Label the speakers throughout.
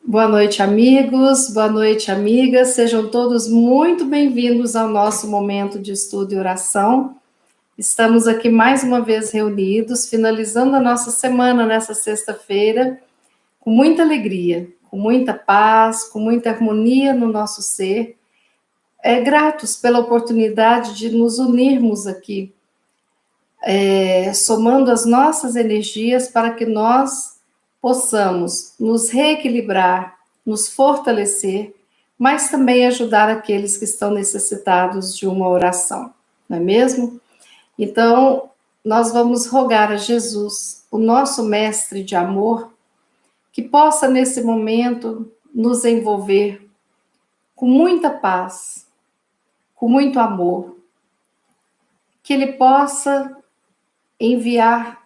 Speaker 1: Boa noite, amigos. Boa noite, amigas. Sejam todos muito bem-vindos ao nosso momento de estudo e oração. Estamos aqui mais uma vez reunidos, finalizando a nossa semana nessa sexta-feira, com muita alegria, com muita paz, com muita harmonia no nosso ser. Gratos pela oportunidade de nos unirmos aqui, somando as nossas energias para que nós possamos nos reequilibrar, nos fortalecer, mas também ajudar aqueles que estão necessitados de uma oração, não é mesmo? Então, nós vamos rogar a Jesus, o nosso mestre de amor, que possa nesse momento nos envolver com muita paz, com muito amor, que ele possa enviar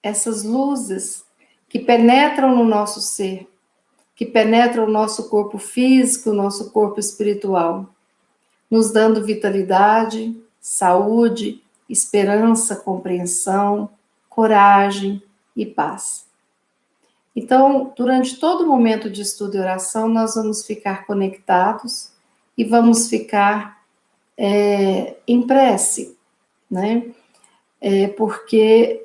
Speaker 1: essas luzes que penetram no nosso ser, que penetram o nosso corpo físico, o nosso corpo espiritual, nos dando vitalidade, saúde, esperança, compreensão, coragem e paz. Então, durante todo o momento de estudo e oração, nós vamos ficar conectados e vamos ficar em prece, né? Porque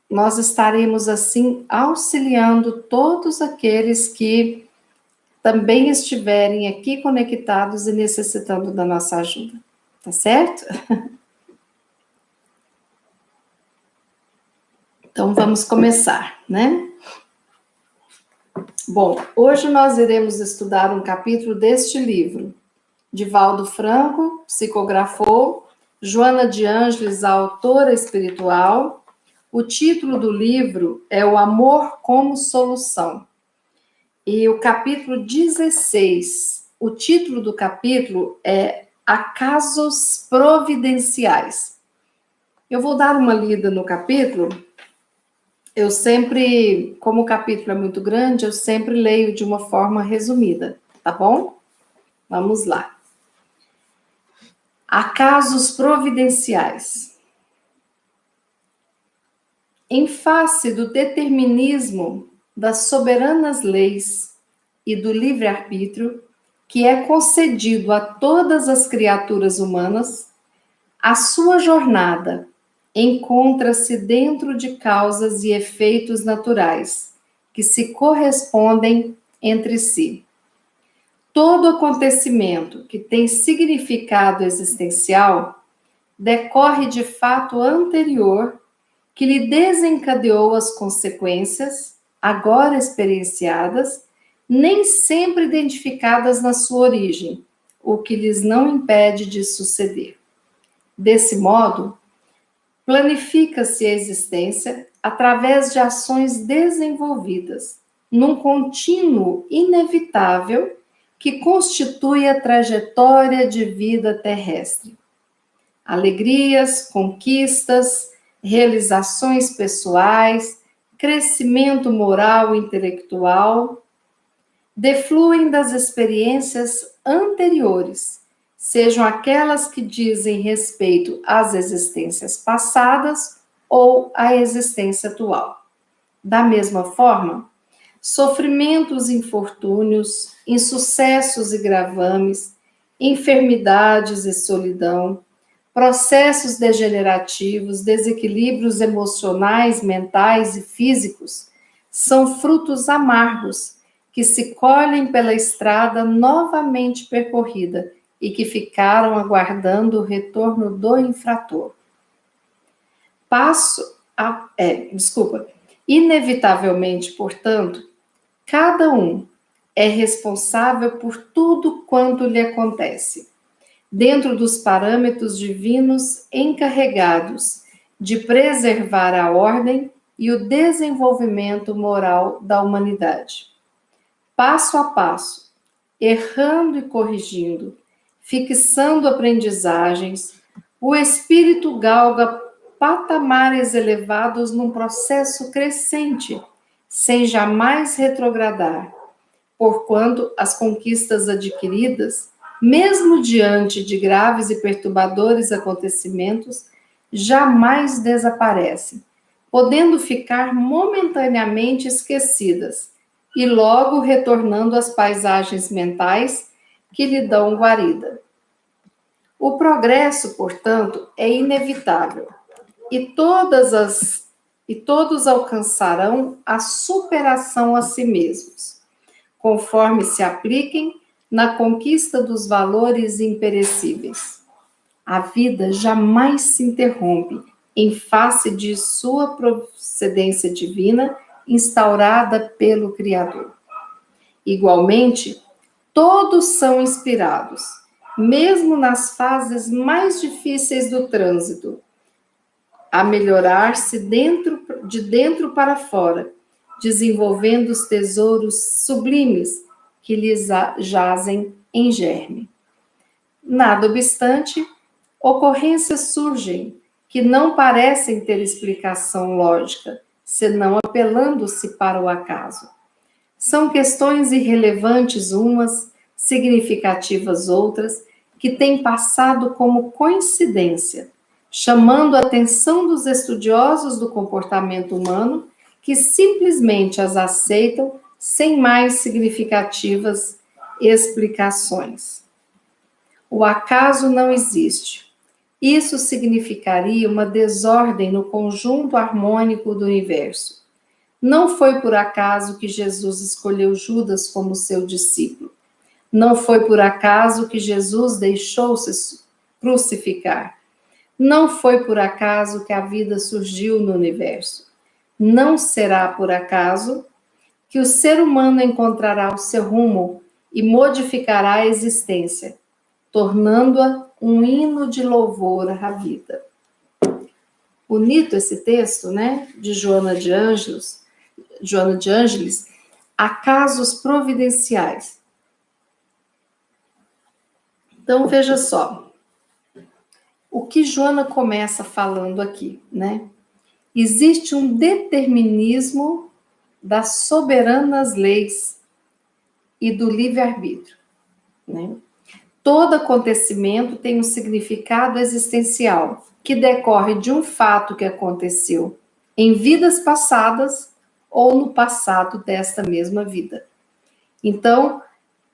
Speaker 1: nós estaremos, assim, auxiliando todos aqueles que também estiverem aqui conectados e necessitando da nossa ajuda. Tá certo? Então, vamos começar, né? Bom, hoje nós iremos estudar um capítulo deste livro. Divaldo Franco psicografou, Joana de Ângeles, a autora espiritual. O título do livro é O Amor como Solução. E o capítulo 16, o título do capítulo é Acasos Providenciais. Eu vou dar uma lida no capítulo. Eu sempre, como o capítulo é muito grande, eu sempre leio de uma forma resumida, tá bom? Vamos lá. Acasos providenciais. Em face do determinismo das soberanas leis e do livre-arbítrio, que é concedido a todas as criaturas humanas, a sua jornada encontra-se dentro de causas e efeitos naturais, que se correspondem entre si. Todo acontecimento que tem significado existencial decorre de fato anterior que lhe desencadeou as consequências, agora experienciadas, nem sempre identificadas na sua origem, o que lhes não impede de suceder. Desse modo, planifica-se a existência através de ações desenvolvidas, num contínuo inevitável que constitui a trajetória de vida terrestre. Alegrias, conquistas, realizações pessoais, crescimento moral e intelectual, defluem das experiências anteriores, sejam aquelas que dizem respeito às existências passadas ou à existência atual. Da mesma forma, sofrimentos e infortúnios, insucessos e gravames, enfermidades e solidão, processos degenerativos, desequilíbrios emocionais, mentais e físicos, são frutos amargos que se colhem pela estrada novamente percorrida e que ficaram aguardando o retorno do infrator. Inevitavelmente, portanto, cada um é responsável por tudo quanto lhe acontece, dentro dos parâmetros divinos encarregados de preservar a ordem e o desenvolvimento moral da humanidade. Passo a passo, errando e corrigindo, fixando aprendizagens, o espírito galga patamares elevados num processo crescente, sem jamais retrogradar, porquanto as conquistas adquiridas, mesmo diante de graves e perturbadores acontecimentos, jamais desaparecem, podendo ficar momentaneamente esquecidas, e logo retornando às paisagens mentais que lhe dão guarida. O progresso, portanto, é inevitável e todos alcançarão a superação a si mesmos, conforme se apliquem na conquista dos valores imperecíveis. A vida jamais se interrompe em face de sua procedência divina instaurada pelo Criador. Igualmente, todos são inspirados, mesmo nas fases mais difíceis do trânsito, a melhorar-se de dentro para fora, desenvolvendo os tesouros sublimes que lhes jazem em germe. Nada obstante, ocorrências surgem que não parecem ter explicação lógica, senão apelando-se para o acaso. São questões irrelevantes umas, significativas outras, que têm passado como coincidência, chamando a atenção dos estudiosos do comportamento humano, que simplesmente as aceitam sem mais significativas explicações. O acaso não existe. Isso significaria uma desordem no conjunto harmônico do universo. Não foi por acaso que Jesus escolheu Judas como seu discípulo. Não foi por acaso que Jesus deixou-se crucificar. Não foi por acaso que a vida surgiu no universo. Não será por acaso que o ser humano encontrará o seu rumo e modificará a existência, tornando-a um hino de louvor à vida. Bonito esse texto, né? De Joana de Ângeles, Acasos Providenciais. Então, veja só, o que Joana começa falando aqui, né? Existe um determinismo das soberanas leis e do livre-arbítrio, né? Todo acontecimento tem um significado existencial, que decorre de um fato que aconteceu em vidas passadas ou no passado desta mesma vida. Então,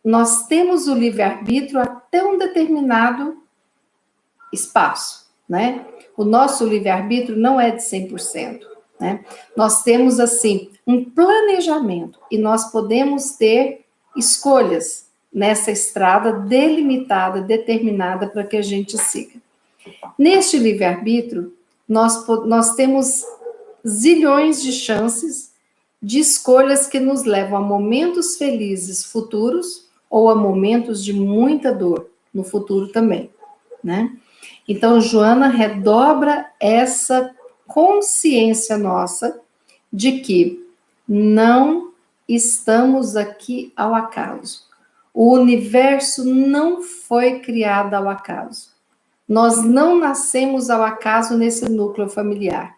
Speaker 1: nós temos o livre-arbítrio até um determinado espaço, né? O nosso livre-arbítrio não é de 100%, né? Nós temos, assim, um planejamento e nós podemos ter escolhas nessa estrada delimitada, determinada para que a gente siga. Neste livre-arbítrio, nós temos zilhões de chances de escolhas que nos levam a momentos felizes futuros ou a momentos de muita dor no futuro também, né? Então, Joana redobra essa consciência nossa de que não estamos aqui ao acaso. O universo não foi criado ao acaso. Nós não nascemos ao acaso nesse núcleo familiar,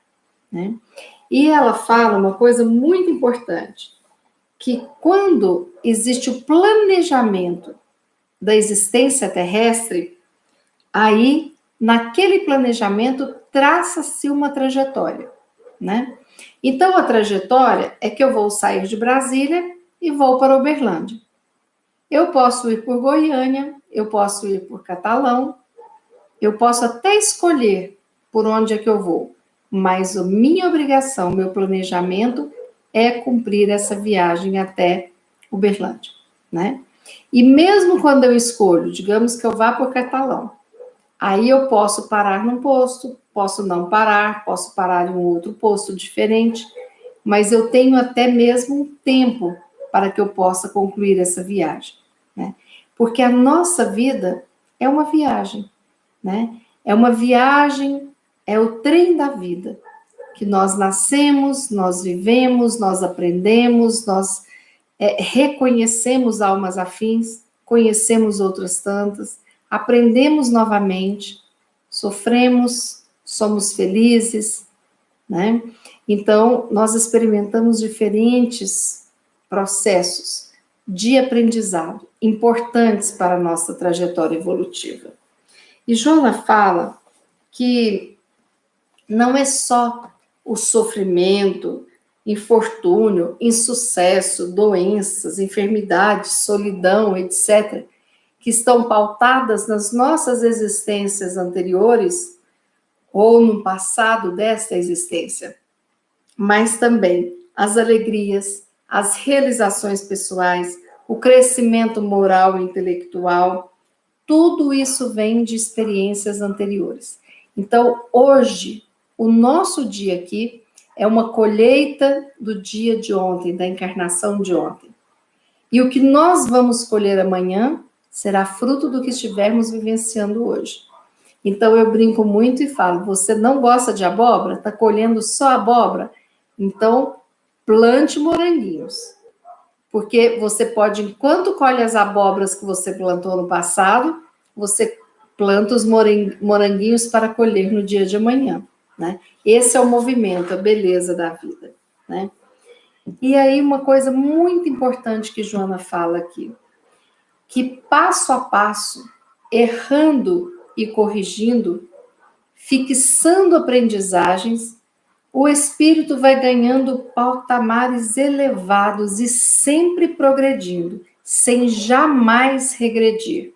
Speaker 1: né? E ela fala uma coisa muito importante, que quando existe o planejamento da existência terrestre, aí, naquele planejamento, traça-se uma trajetória, né? Então, a trajetória é que eu vou sair de Brasília e vou para Uberlândia. Eu posso ir por Goiânia, eu posso ir por Catalão, eu posso até escolher por onde é que eu vou, mas a minha obrigação, meu planejamento é cumprir essa viagem até Uberlândia, né? E mesmo quando eu escolho, digamos que eu vá por Catalão, aí eu posso parar num posto, posso não parar, posso parar em um outro posto diferente, mas eu tenho até mesmo um tempo para que eu possa concluir essa viagem, né? Porque a nossa vida é uma viagem, né? É uma viagem, é o trem da vida, que nós nascemos, nós vivemos, nós aprendemos, nós reconhecemos almas afins, conhecemos outras tantas, aprendemos novamente, sofremos, somos felizes, né? Então, nós experimentamos diferentes processos de aprendizado importantes para a nossa trajetória evolutiva. E Joana fala que não é só o sofrimento infortúnio, insucesso, doenças, enfermidades, solidão, etc., que estão pautadas nas nossas existências anteriores ou no passado desta existência, mas também as alegrias, as realizações pessoais, o crescimento moral e intelectual, tudo isso vem de experiências anteriores. Então, hoje, o nosso dia aqui é uma colheita do dia de ontem, da encarnação de ontem. E o que nós vamos colher amanhã será fruto do que estivermos vivenciando hoje. Então, eu brinco muito e falo, você não gosta de abóbora? Está colhendo só abóbora? Então, plante moranguinhos. Porque você pode, enquanto colhe as abóboras que você plantou no passado, você planta os moranguinhos para colher no dia de amanhã, né? Esse é o movimento, a beleza da vida, né? E aí, uma coisa muito importante que Joana fala aqui, que passo a passo, errando e corrigindo, fixando aprendizagens, o espírito vai ganhando patamares elevados e sempre progredindo, sem jamais regredir.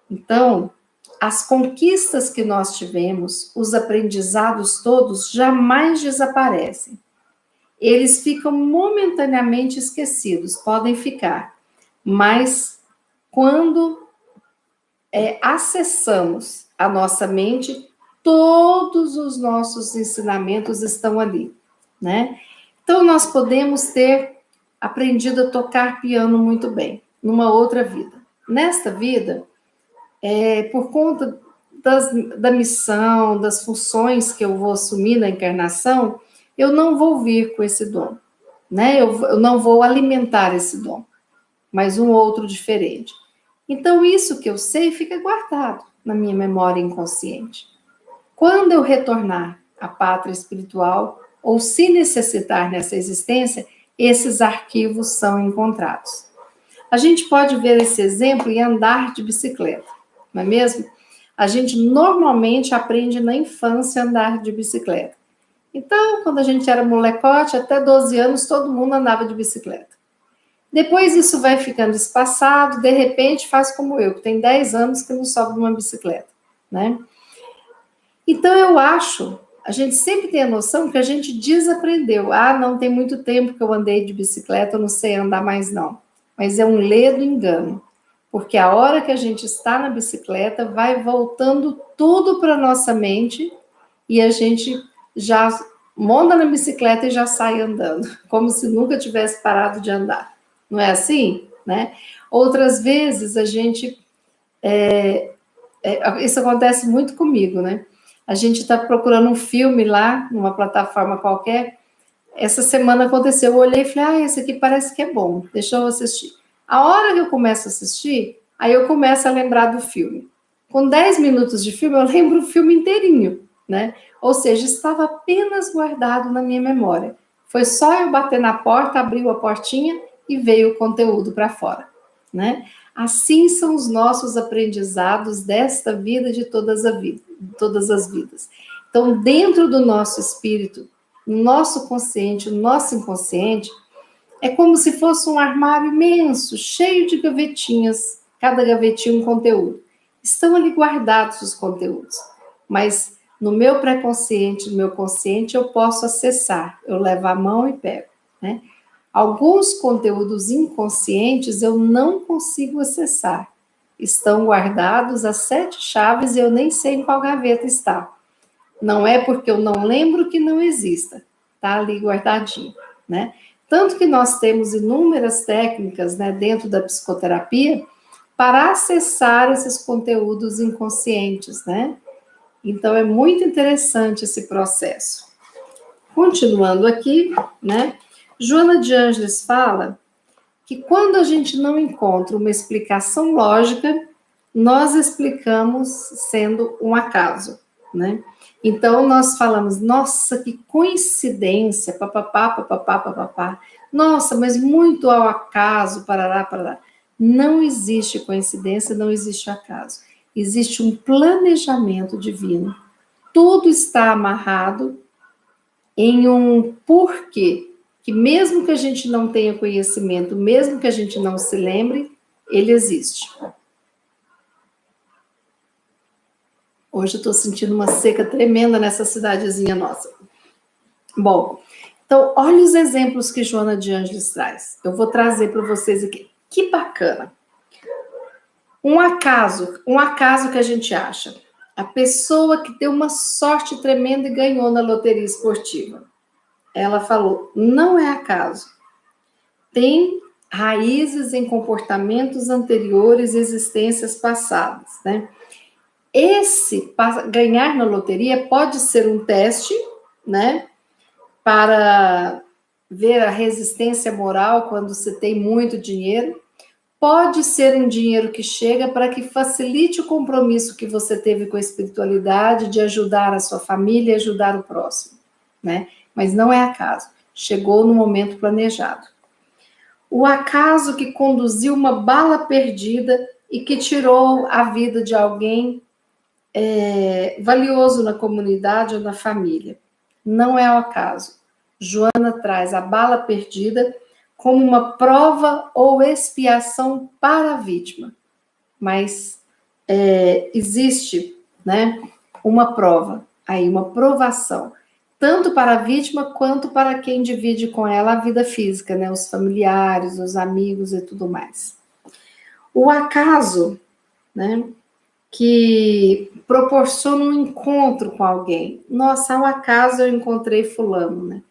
Speaker 1: Então, as conquistas que nós tivemos, os aprendizados todos, jamais desaparecem. Eles ficam momentaneamente esquecidos, podem ficar, mas quando acessamos a nossa mente, todos os nossos ensinamentos estão ali, né? Então, nós podemos ter aprendido a tocar piano muito bem, numa outra vida. Nesta vida, por conta da missão, das funções que eu vou assumir na encarnação, eu não vou vir com esse dom, né? Eu não vou alimentar esse dom, mas um outro diferente. Então, isso que eu sei fica guardado na minha memória inconsciente. Quando eu retornar à pátria espiritual, ou se necessitar nessa existência, esses arquivos são encontrados. A gente pode ver esse exemplo em andar de bicicleta, não é mesmo? A gente normalmente aprende na infância a andar de bicicleta. Então, quando a gente era molecote, até 12 anos, todo mundo andava de bicicleta. Depois isso vai ficando espaçado, de repente faz como eu, que tem 10 anos que não sobe uma bicicleta, né? Então eu acho, a gente sempre tem a noção que a gente desaprendeu. Ah, não tem muito tempo que eu andei de bicicleta, eu não sei andar mais não. Mas é um ledo engano, porque a hora que a gente está na bicicleta, vai voltando tudo para nossa mente e a gente já monta na bicicleta e já sai andando, como se nunca tivesse parado de andar. Não é assim? Né? Outras vezes a gente... isso acontece muito comigo, né? A gente está procurando um filme lá, numa plataforma qualquer. Essa semana aconteceu, eu olhei e falei, esse aqui parece que é bom, deixa eu assistir. A hora que eu começo a assistir, aí eu começo a lembrar do filme. Com 10 minutos de filme, eu lembro o filme inteirinho, né? Ou seja, estava apenas guardado na minha memória. Foi só eu bater na porta, abriu a portinha e veio o conteúdo para fora, né? Assim são os nossos aprendizados desta vida de todas as vidas. Então, dentro do nosso espírito, no nosso consciente, no nosso inconsciente, é como se fosse um armário imenso, cheio de gavetinhas, cada gavetinha um conteúdo. Estão ali guardados os conteúdos, mas no meu pré-consciente, no meu consciente, eu posso acessar, eu levo a mão e pego, né? Alguns conteúdos inconscientes eu não consigo acessar. Estão guardados as 7 chaves e eu nem sei em qual gaveta está. Não é porque eu não lembro que não exista. Está ali guardadinho, né? Tanto que nós temos inúmeras técnicas, né, dentro da psicoterapia para acessar esses conteúdos inconscientes, né? Então, é muito interessante esse processo. Continuando aqui, né? Joana de Ângeles fala que quando a gente não encontra uma explicação lógica, nós explicamos sendo um acaso, né? Então, nós falamos, nossa, que coincidência, papapá, papapá, papapá. Nossa, mas muito ao acaso, parará, parará. Não existe coincidência, não existe acaso. Existe um planejamento divino. Tudo está amarrado em um porquê. que mesmo que a gente não tenha conhecimento, mesmo que a gente não se lembre, ele existe. Hoje eu estou sentindo uma seca tremenda nessa cidadezinha nossa. Bom, então, olha os exemplos que Joana de Ângeles traz. Eu vou trazer para vocês aqui. Que bacana. Um acaso que a gente acha. A pessoa que deu uma sorte tremenda e ganhou na loteria esportiva. Ela falou, não é acaso. Tem raízes em comportamentos anteriores, existências passadas, né? Esse ganhar na loteria pode ser um teste, né? Para ver a resistência moral quando você tem muito dinheiro. Pode ser um dinheiro que chega para que facilite o compromisso que você teve com a espiritualidade de ajudar a sua família e ajudar o próximo, né? Mas não é acaso. Chegou no momento planejado. O acaso que conduziu uma bala perdida e que tirou a vida de alguém valioso na comunidade ou na família. Não é o acaso. Joana traz a bala perdida como uma prova ou expiação para a vítima. Mas existe, né, uma prova, aí uma provação, tanto para a vítima quanto para quem divide com ela a vida física, né, os familiares, os amigos e tudo mais. O acaso, né, que proporciona um encontro com alguém. Nossa, ao acaso eu encontrei fulano, né?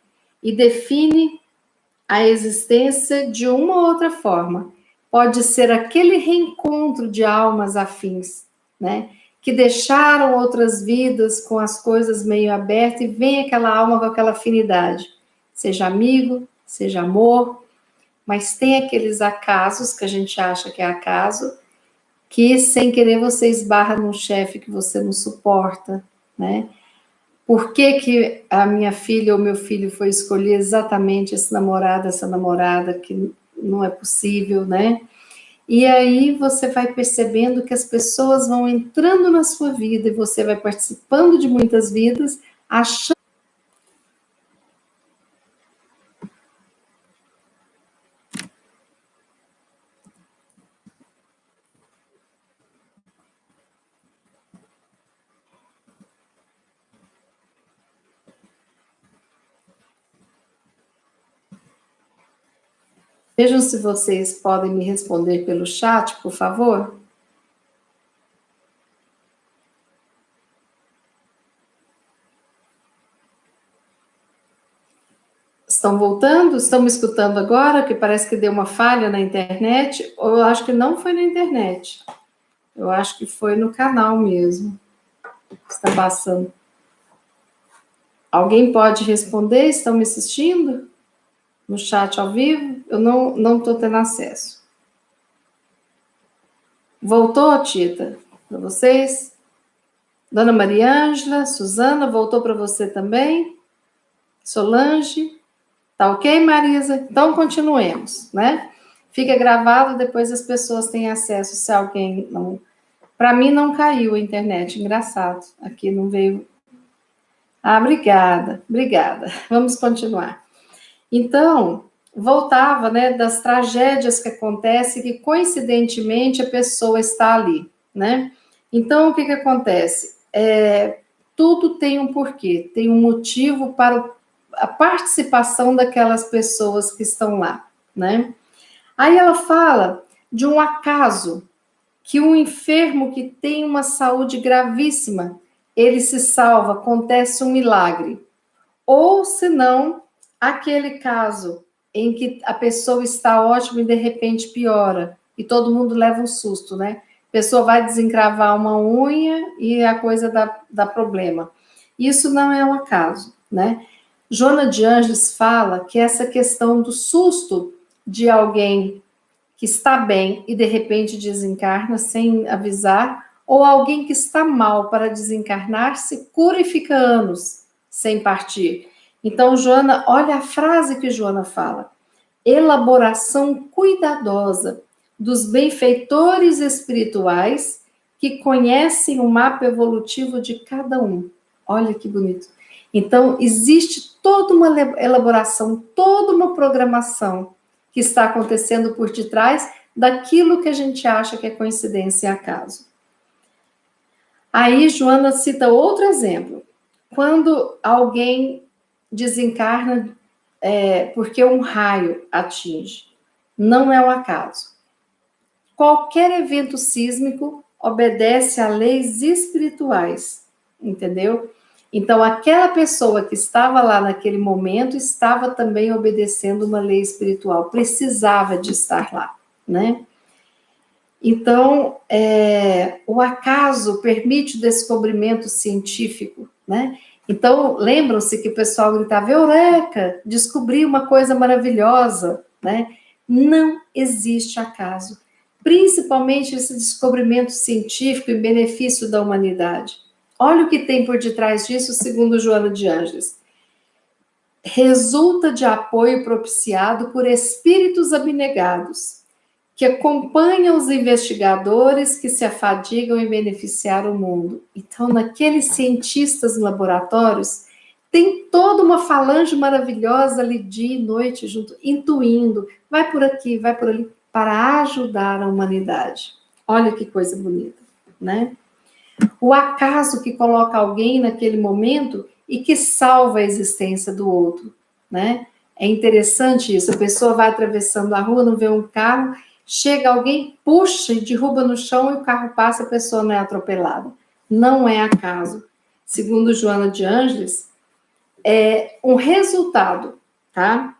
Speaker 1: E define a existência de uma ou outra forma. Pode ser aquele reencontro de almas afins, né? Que deixaram outras vidas com as coisas meio abertas e vem aquela alma com aquela afinidade. Seja amigo, seja amor, mas tem aqueles acasos que a gente acha que é acaso, que sem querer você esbarra num chefe que você não suporta, né? Por que a minha filha ou meu filho foi escolher exatamente esse namorado, essa namorada, que não é possível, né? E aí você vai percebendo que as pessoas vão entrando na sua vida e você vai participando de muitas vidas, achando. Vejam se vocês podem me responder pelo chat, por favor. Estão voltando? Estão me escutando agora? Que parece que deu uma falha na internet. Ou eu acho que não foi na internet. Eu acho que foi no canal mesmo. Está passando. Alguém pode responder? Estão me assistindo? No chat ao vivo? Eu não estou tendo acesso. Voltou, Tita? Para vocês? Dona Mariângela, Suzana, voltou para você também? Solange? Tá ok, Marisa? Então, continuemos, né? Fica gravado, depois as pessoas têm acesso, se alguém não... Para mim, não caiu a internet, engraçado. Aqui não veio... Ah, obrigada. Vamos continuar. Então, voltava, né, das tragédias que acontecem, que coincidentemente a pessoa está ali, né? Então, o que acontece? Tudo tem um porquê, tem um motivo para a participação daquelas pessoas que estão lá, né? Aí ela fala de um acaso, que um enfermo que tem uma saúde gravíssima, ele se salva, acontece um milagre. Ou, se não, aquele caso em que a pessoa está ótima e de repente piora, e todo mundo leva um susto, né? A pessoa vai desencravar uma unha e a coisa dá problema. Isso não é um acaso, né? Joana de Ângeles fala que essa questão do susto de alguém que está bem e de repente desencarna sem avisar, ou alguém que está mal para desencarnar se cura e fica anos sem partir. Então, Joana, olha a frase que Joana fala: elaboração cuidadosa dos benfeitores espirituais que conhecem o mapa evolutivo de cada um. Olha que bonito. Então, existe toda uma elaboração, toda uma programação que está acontecendo por detrás daquilo que a gente acha que é coincidência e acaso. Aí, Joana cita outro exemplo. Quando alguém desencarna porque um raio atinge, não é o acaso. Qualquer evento sísmico obedece a leis espirituais, entendeu? Então, aquela pessoa que estava lá naquele momento estava também obedecendo uma lei espiritual, precisava de estar lá, né? Então, o acaso permite o descobrimento científico, né? Então, lembram-se que o pessoal gritava, Eureka, descobri uma coisa maravilhosa, né? Não existe acaso, principalmente esse descobrimento científico em benefício da humanidade. Olha o que tem por detrás disso, segundo Joana de Ângeles. Resulta de apoio propiciado por espíritos abnegados, que acompanham os investigadores que se afadigam em beneficiar o mundo. Então, naqueles cientistas laboratórios, tem toda uma falange maravilhosa ali dia e noite junto, intuindo, vai por aqui, vai por ali, para ajudar a humanidade. Olha que coisa bonita, né? O acaso que coloca alguém naquele momento e que salva a existência do outro, né? É interessante isso, a pessoa vai atravessando a rua, não vê um carro, chega alguém, puxa e derruba no chão e o carro passa, a pessoa não é atropelada. Não é acaso. Segundo Joana de Ângeles, é um resultado, tá?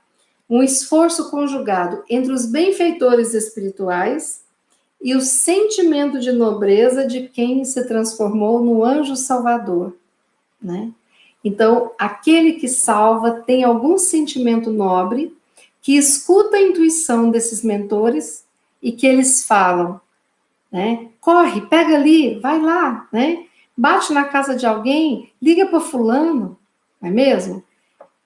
Speaker 1: Um esforço conjugado entre os benfeitores espirituais e o sentimento de nobreza de quem se transformou no anjo salvador, né? Então, aquele que salva tem algum sentimento nobre, que escuta a intuição desses mentores e que eles falam, né? Corre, pega ali, vai lá, né? Bate na casa de alguém, liga para fulano, não é mesmo?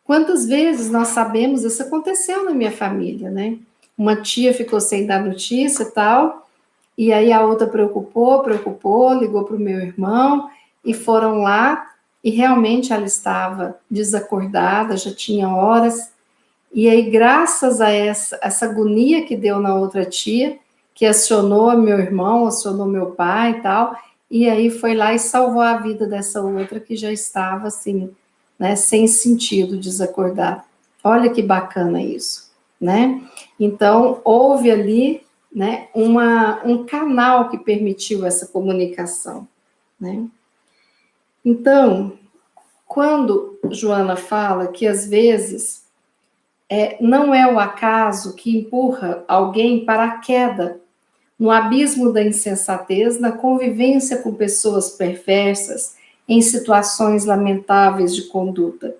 Speaker 1: Quantas vezes nós sabemos, isso aconteceu na minha família, né? Uma tia ficou sem dar notícia e tal, e aí a outra preocupou, ligou para o meu irmão, e foram lá, e realmente ela estava desacordada, já tinha horas, e aí graças a essa agonia que deu na outra tia, que acionou meu irmão, acionou meu pai e tal, e aí foi lá e salvou a vida dessa outra que já estava assim, né, sem sentido, desacordada. Olha que bacana isso, né? Então, houve ali, né, um canal que permitiu essa comunicação, né? Então, quando Joana fala que às vezes não é o acaso que empurra alguém para a queda, no abismo da insensatez, na convivência com pessoas perversas, em situações lamentáveis de conduta.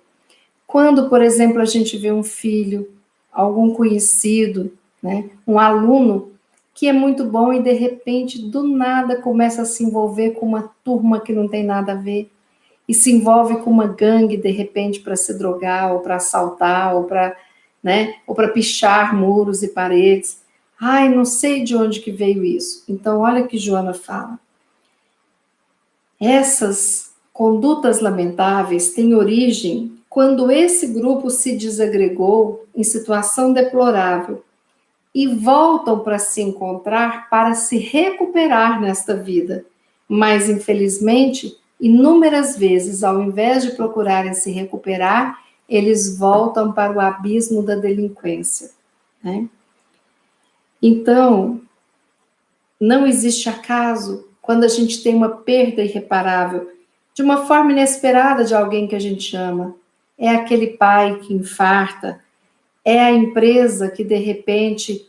Speaker 1: Quando, por exemplo, a gente vê um filho, algum conhecido, né, um aluno que é muito bom e de repente, do nada, começa a se envolver com uma turma que não tem nada a ver, e se envolve com uma gangue, de repente, para se drogar, ou para assaltar, ou para, né, ou para pichar muros e paredes. Ai, não sei de onde que veio isso. Então, olha o que Joana fala. Essas condutas lamentáveis têm origem quando esse grupo se desagregou em situação deplorável e voltam para se encontrar para se recuperar nesta vida. Mas, infelizmente, inúmeras vezes, ao invés de procurarem se recuperar, eles voltam para o abismo da delinquência, né? Então, não existe acaso quando a gente tem uma perda irreparável, de uma forma inesperada de alguém que a gente ama. É aquele pai que infarta, é a empresa que, de repente,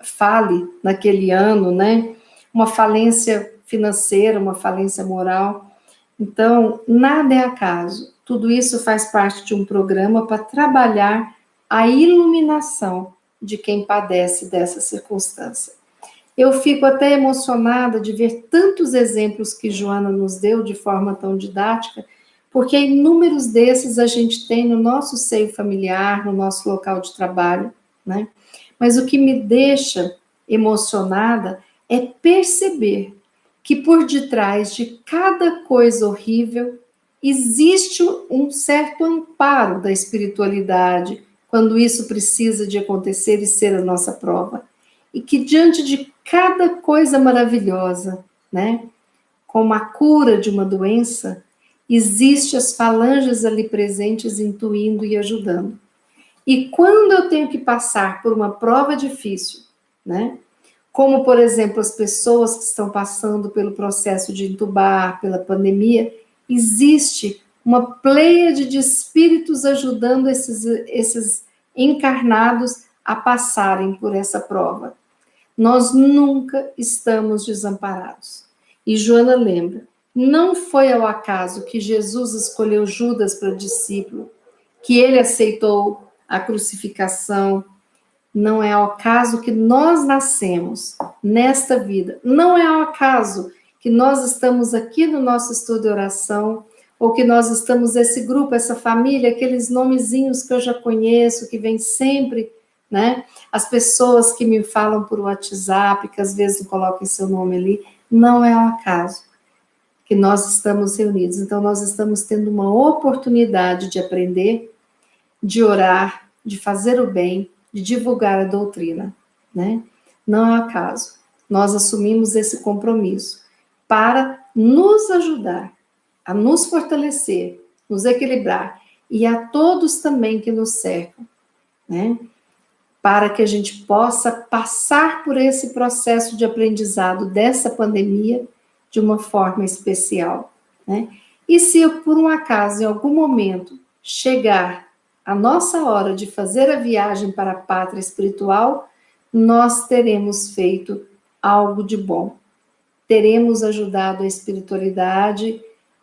Speaker 1: fale naquele ano, né? Uma falência financeira, uma falência moral. Então, nada é acaso. Tudo isso faz parte de um programa para trabalhar a iluminação de quem padece dessa circunstância. Eu fico até emocionada de ver tantos exemplos que Joana nos deu de forma tão didática, porque inúmeros desses a gente tem no nosso seio familiar, no nosso local de trabalho, né? Mas o que me deixa emocionada é perceber que por detrás de cada coisa horrível existe um certo amparo da espiritualidade quando isso precisa de acontecer e ser a nossa prova. E que diante de cada coisa maravilhosa, né, como a cura de uma doença, existe as falanges ali presentes intuindo e ajudando. E quando eu tenho que passar por uma prova difícil, né, como, por exemplo, as pessoas que estão passando pelo processo de entubar, pela pandemia, existe uma pleiade de espíritos ajudando esses encarnados a passarem por essa prova. Nós nunca estamos desamparados. E Joana lembra, não foi ao acaso que Jesus escolheu Judas para discípulo, que ele aceitou a crucificação. Não é ao acaso que nós nascemos nesta vida. Não é ao acaso que nós estamos aqui no nosso estudo de oração, ou que nós estamos esse grupo, essa família, aqueles nomezinhos que eu já conheço, que vem sempre, né? As pessoas que me falam por WhatsApp, que às vezes não colocam seu nome ali, não é ao acaso que nós estamos reunidos. Então, nós estamos tendo uma oportunidade de aprender, de orar, de fazer o bem, de divulgar a doutrina, né? Não é acaso. Nós assumimos esse compromisso para nos ajudar, a nos fortalecer, nos equilibrar e a todos também que nos cercam, né? Para que a gente possa passar por esse processo de aprendizado dessa pandemia de uma forma especial, né? E se eu, por um acaso, em algum momento, chegar a nossa hora de fazer a viagem para a pátria espiritual, nós teremos feito algo de bom. Teremos ajudado a espiritualidade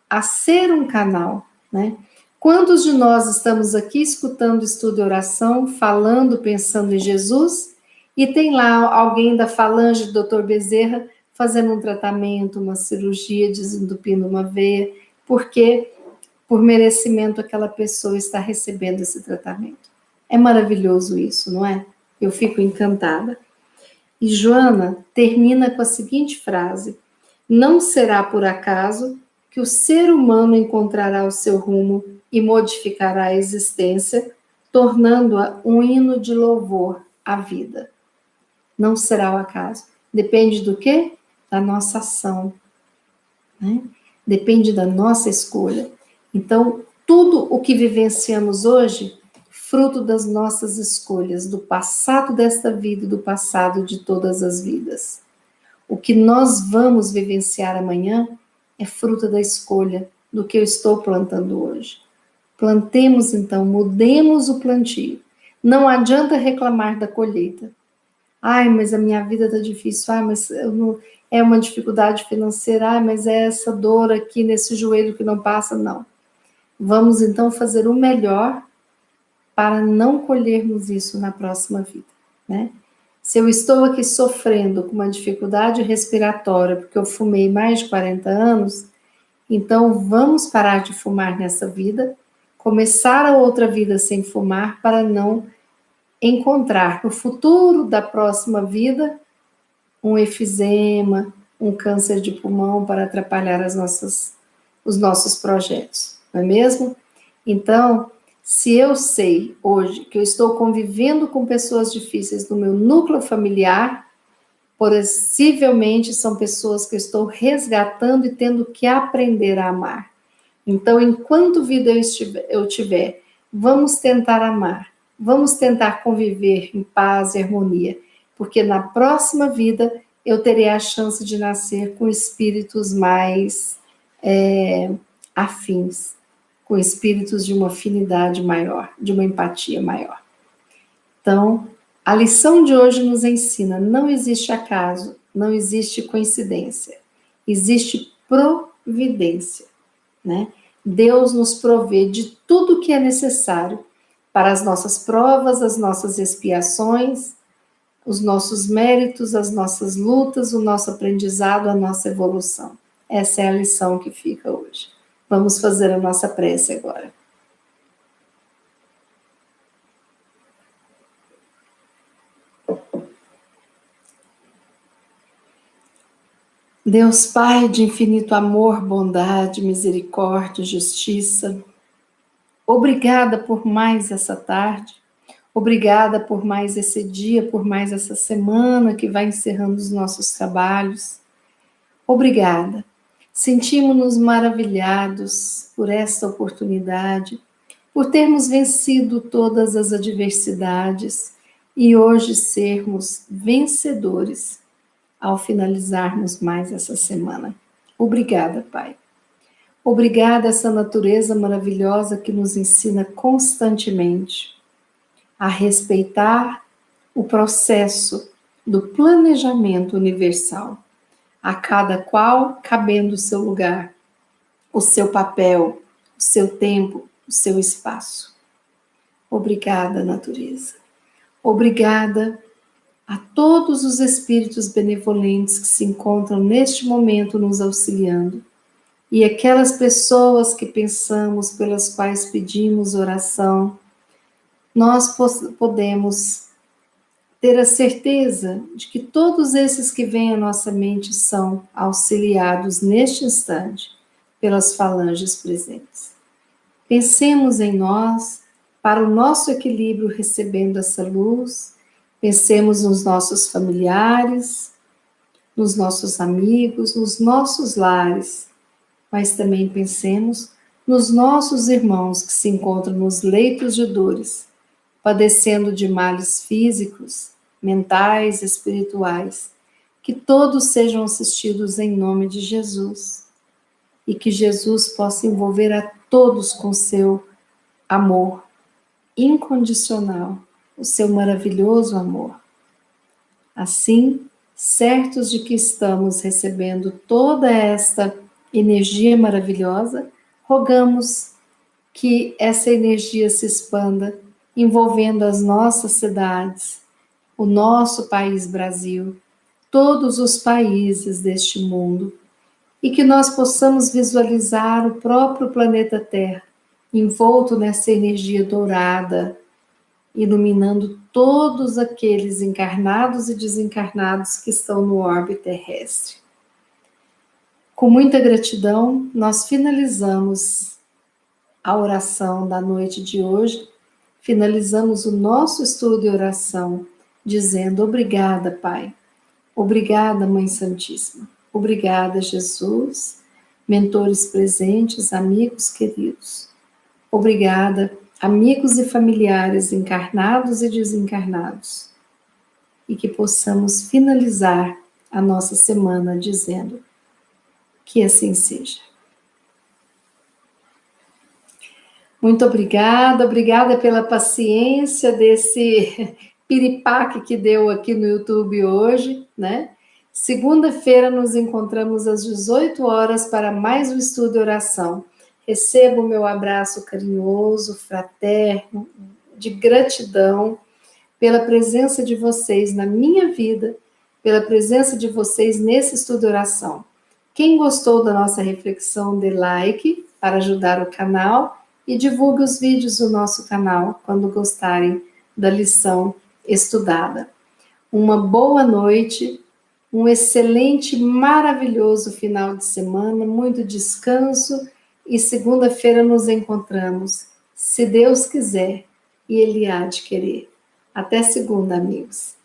Speaker 1: a ser um canal, né? Quantos de nós estamos aqui escutando estudo e oração, falando, pensando em Jesus, e tem lá alguém da falange do Dr. Bezerra fazendo um tratamento, uma cirurgia, desentupindo uma veia, porque por merecimento aquela pessoa está recebendo esse tratamento. É maravilhoso isso, não é? Eu fico encantada. E Joana termina com a seguinte frase: não será por acaso que o ser humano encontrará o seu rumo e modificará a existência, tornando-a um hino de louvor à vida. Não será o acaso. Depende do quê? Da nossa ação, né? Depende da nossa escolha. Então, tudo o que vivenciamos hoje, fruto das nossas escolhas, do passado desta vida e do passado de todas as vidas. O que nós vamos vivenciar amanhã é fruto da escolha do que eu estou plantando hoje. Plantemos então, mudemos o plantio. Não adianta reclamar da colheita. Ai, mas a minha vida está difícil. Ai, mas eu não... é uma dificuldade financeira. Ai, mas é essa dor aqui nesse joelho que não passa. Não. Vamos então fazer o melhor para não colhermos isso na próxima vida, né? Se eu estou aqui sofrendo com uma dificuldade respiratória porque eu fumei mais de 40 anos, então vamos parar de fumar nessa vida, começar a outra vida sem fumar para não encontrar no futuro da próxima vida um efizema, um câncer de pulmão para atrapalhar os nossos projetos, não é mesmo? Então, se eu sei hoje que eu estou convivendo com pessoas difíceis no meu núcleo familiar, possivelmente são pessoas que eu estou resgatando e tendo que aprender a amar. Então, enquanto vida eu tiver, vamos tentar amar, vamos tentar conviver em paz e harmonia, porque na próxima vida eu terei a chance de nascer com espíritos mais afins, com espíritos de uma afinidade maior, de uma empatia maior. Então, a lição de hoje nos ensina: não existe acaso, não existe coincidência, existe providência, né? Deus nos provê de tudo que é necessário para as nossas provas, as nossas expiações, os nossos méritos, as nossas lutas, o nosso aprendizado, a nossa evolução. Essa é a lição que fica hoje. Vamos fazer a nossa prece agora. Deus Pai de infinito amor, bondade, misericórdia, justiça, obrigada por mais essa tarde, obrigada por mais esse dia, por mais essa semana que vai encerrando os nossos trabalhos. Obrigada. Sentimos-nos maravilhados por esta oportunidade, por termos vencido todas as adversidades e hoje sermos vencedores ao finalizarmos mais essa semana. Obrigada, Pai. Obrigada a essa natureza maravilhosa que nos ensina constantemente a respeitar o processo do planejamento universal, a cada qual cabendo o seu lugar, o seu papel, o seu tempo, o seu espaço. Obrigada, natureza. Obrigada a todos os espíritos benevolentes que se encontram neste momento nos auxiliando e aquelas pessoas que pensamos, pelas quais pedimos oração, nós podemos ter a certeza de que todos esses que vêm à nossa mente são auxiliados neste instante pelas falanges presentes. Pensemos em nós, para o nosso equilíbrio recebendo essa luz, pensemos nos nossos familiares, nos nossos amigos, nos nossos lares, mas também pensemos nos nossos irmãos que se encontram nos leitos de dores, padecendo de males físicos, mentais, espirituais, que todos sejam assistidos em nome de Jesus e que Jesus possa envolver a todos com seu amor incondicional, o seu maravilhoso amor. Assim, certos de que estamos recebendo toda esta energia maravilhosa, rogamos que essa energia se expanda, envolvendo as nossas cidades, o nosso país Brasil, todos os países deste mundo, e que nós possamos visualizar o próprio planeta Terra, envolto nessa energia dourada, iluminando todos aqueles encarnados e desencarnados que estão no orbe terrestre. Com muita gratidão, nós finalizamos a oração da noite de hoje, finalizamos o nosso estudo e oração, dizendo obrigada, Pai, obrigada, Mãe Santíssima, obrigada, Jesus, mentores presentes, amigos queridos, obrigada, amigos e familiares encarnados e desencarnados, e que possamos finalizar a nossa semana dizendo que assim seja. Muito obrigada, obrigada pela paciência desse piripaque que deu aqui no YouTube hoje, né? Segunda-feira nos encontramos às 18 horas para mais um estudo e oração. Recebo o meu abraço carinhoso, fraterno, de gratidão pela presença de vocês na minha vida, pela presença de vocês nesse estudo e oração. Quem gostou da nossa reflexão, dê like para ajudar o canal e divulgue os vídeos do nosso canal quando gostarem da lição estudada. Uma boa noite, um excelente, maravilhoso final de semana, muito descanso e segunda-feira nos encontramos, se Deus quiser e Ele há de querer. Até segunda, amigos.